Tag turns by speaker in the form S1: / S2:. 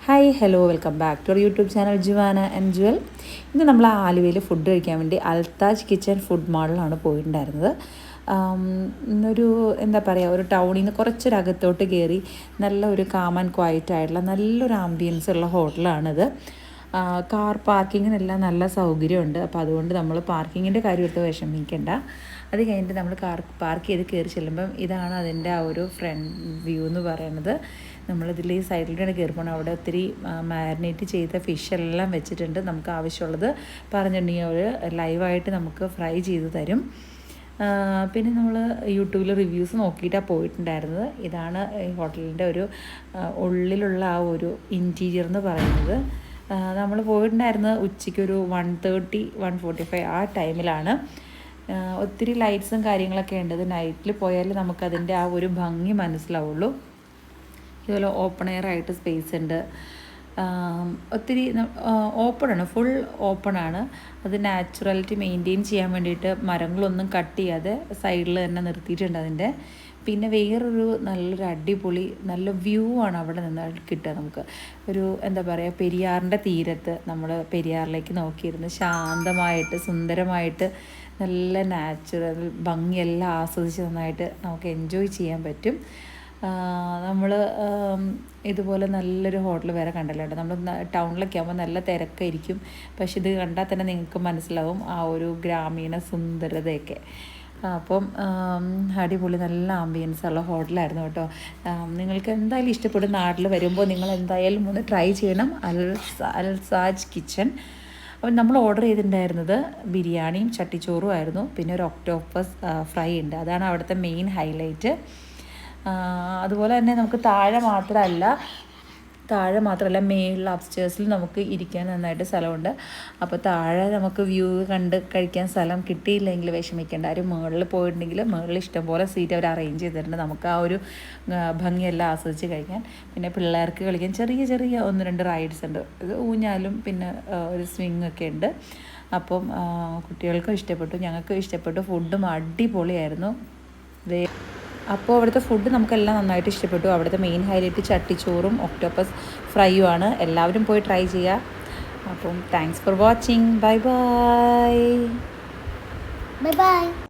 S1: Hi hello welcome back to our YouTube channel Juana and Juvel. ഇന്ന് നമ്മൾ ആലുവയിൽ ഫുഡ് കഴിക്കാൻ വേണ്ടി അൽത്താജ് കിച്ചൻ ഫുഡ് മാളിലാണ് പോയിട്ടുണ്ടായിരുന്നത്. ഒരു എന്താ പറയുക, ഒരു ടൗണിൽ നിന്ന് കുറച്ചൊരകത്തോട്ട് കയറി നല്ല ഒരു കാം ആൻഡ് ക്വയറ്റ് ആയിട്ടുള്ള നല്ലൊരു ആംബിയൻസ് ഉള്ള ഹോട്ടലാണിത്. കാർ പാർക്കിങ്ങിനെല്ലാം നല്ല സൗകര്യമുണ്ട്. അപ്പോൾ അതുകൊണ്ട് നമ്മൾ പാർക്കിങ്ങിൻ്റെ കാര്യം എടുത്ത് വിഷമിക്കേണ്ട. അത് കഴിഞ്ഞിട്ട് നമ്മൾ കാർ പാർക്ക് ചെയ്ത് കയറി ചെല്ലുമ്പം ഇതാണ് അതിൻ്റെ ആ ഒരു ഫ്രണ്ട് വ്യൂ എന്ന് പറയുന്നത്. നമ്മളിതിൽ ഈ സൈഡിലൂടെ കയറി പോകണം. അവിടെ ഒത്തിരി മാരിനേറ്റ് ചെയ്ത ഫിഷ് എല്ലാം വെച്ചിട്ടുണ്ട്. നമുക്ക് ആവശ്യമുള്ളത് പറഞ്ഞിട്ടുണ്ടെങ്കിൽ അവർ ലൈവായിട്ട് നമുക്ക് ഫ്രൈ ചെയ്ത് തരും. പിന്നെ നമ്മൾ യൂട്യൂബിൽ റിവ്യൂസ് നോക്കിയിട്ടാണ് പോയിട്ടുണ്ടായിരുന്നത്. ഇതാണ് ഈ ഹോട്ടലിൻ്റെ ഒരു ഉള്ളിലുള്ള ആ ഒരു ഇൻറ്റീരിയർ എന്ന് പറയുന്നത്. നമ്മൾ പോയിട്ടുണ്ടായിരുന്നത് ഉച്ചയ്ക്കൊരു 1:30 1:45 ആ ടൈമിലാണ്. ഒത്തിരി ലൈറ്റ്സും കാര്യങ്ങളൊക്കെ ഉണ്ട്. നൈറ്റിൽ പോയാൽ നമുക്കതിൻ്റെ ആ ഒരു ഭംഗി മനസ്സിലാവുള്ളൂ. ഇതുപോലെ ഓപ്പൺ എയർ ആയിട്ട് സ്പേസ് ഉണ്ട്. ഒത്തിരി ഓപ്പണാണ്, ഫുൾ ഓപ്പണാണ്. അത് നാച്ചുറാലിറ്റി മെയിൻറ്റെയിൻ ചെയ്യാൻ വേണ്ടിയിട്ട് മരങ്ങളൊന്നും കട്ട് ചെയ്യാതെ സൈഡിൽ തന്നെ നിർത്തിയിട്ടുണ്ട് അതിൻ്റെ. പിന്നെ വേറൊരു നല്ലൊരു അടിപൊളി നല്ല വ്യൂ ആണ് അവിടെ നിന്ന് കിട്ടുക. നമുക്ക് ഒരു എന്താ പറയുക, പെരിയാറിൻ്റെ തീരത്ത് നമ്മൾ പെരിയാറിലേക്ക് നോക്കിയിരുന്ന് ശാന്തമായിട്ട് സുന്ദരമായിട്ട് നല്ല നാച്ചുറൽ ഭംഗിയെല്ലാം ആസ്വദിച്ച് നന്നായിട്ട് നമുക്ക് എൻജോയ് ചെയ്യാൻ പറ്റും. നമ്മൾ ഇതുപോലെ നല്ലൊരു ഹോട്ടൽ വേറെ കണ്ടല്ലോ കേട്ടോ. നമ്മൾ ടൗണിലൊക്കെ ആകുമ്പോൾ നല്ല തിരക്കായിരിക്കും. പക്ഷെ ഇത് കണ്ടാൽ തന്നെ നിങ്ങൾക്ക് മനസ്സിലാവും ആ ഒരു ഗ്രാമീണ സുന്ദരതയൊക്കെ. അപ്പം അടിപൊളി നല്ല ആംബിയൻസ് ഉള്ള ഹോട്ടലായിരുന്നു കേട്ടോ. നിങ്ങൾക്ക് എന്തായാലും ഇഷ്ടപ്പെടും. നാട്ടിൽ വരുമ്പോൾ നിങ്ങൾ എന്തായാലും ഒന്ന് ട്രൈ ചെയ്യണം അൽസാജ് കിച്ചൻ. അപ്പം നമ്മൾ ഓർഡർ ചെയ്തിട്ടുണ്ടായിരുന്നത് ബിരിയാണിയും ചട്ടിച്ചോറും ആയിരുന്നു. പിന്നെ ഒരു ഒക്ടോപ്പസ് ഫ്രൈ ഉണ്ട്. അതാണ് അവിടുത്തെ മെയിൻ ഹൈലൈറ്റ്. അതുപോലെ തന്നെ നമുക്ക് താഴെ മാത്രമല്ല മേളിൽ അപ്സ്റ്റേഴ്സിൽ നമുക്ക് ഇരിക്കാൻ നന്നായിട്ട് സ്ഥലമുണ്ട്. അപ്പോൾ താഴെ നമുക്ക് വ്യൂ കണ്ട് കഴിക്കാൻ സ്ഥലം കിട്ടിയില്ലെങ്കിൽ വിഷമിക്കേണ്ട. ആരും മുകളിൽ പോയിട്ടുണ്ടെങ്കിൽ മുകളിൽ ഇഷ്ടംപോലെ സീറ്റ് അവർ അറേഞ്ച് ചെയ്തിട്ടുണ്ട്. നമുക്ക് ആ ഒരു ഭംഗിയെല്ലാം ആസ്വദിച്ച് കഴിക്കാൻ. പിന്നെ പിള്ളേർക്ക് കളിക്കാൻ ചെറിയ 1-2 റൈഡ്സ് ഉണ്ട്. ഇത് ഊഞ്ഞാലും പിന്നെ ഒരു സ്വിങ്ങൊക്കെ ഉണ്ട്. അപ്പം കുട്ടികൾക്കും ഇഷ്ടപ്പെട്ടു, ഞങ്ങൾക്കും ഇഷ്ടപ്പെട്ടു. ഫുഡും അടിപൊളിയായിരുന്നു. അപ്പോൾ അവിടുത്തെ ഫുഡ് നമുക്കെല്ലാം നന്നായിട്ട് ഇഷ്ടപ്പെട്ടു. അവിടുത്തെ മെയിൻ ഹൈലൈറ്റ് ചട്ടിച്ചോറും ഒക്ടോപ്പസ് ഫ്രൈയും ആണ്. എല്ലാവരും പോയി ട്രൈ ചെയ്യുക. അപ്പം thanks for watching. Bye bye.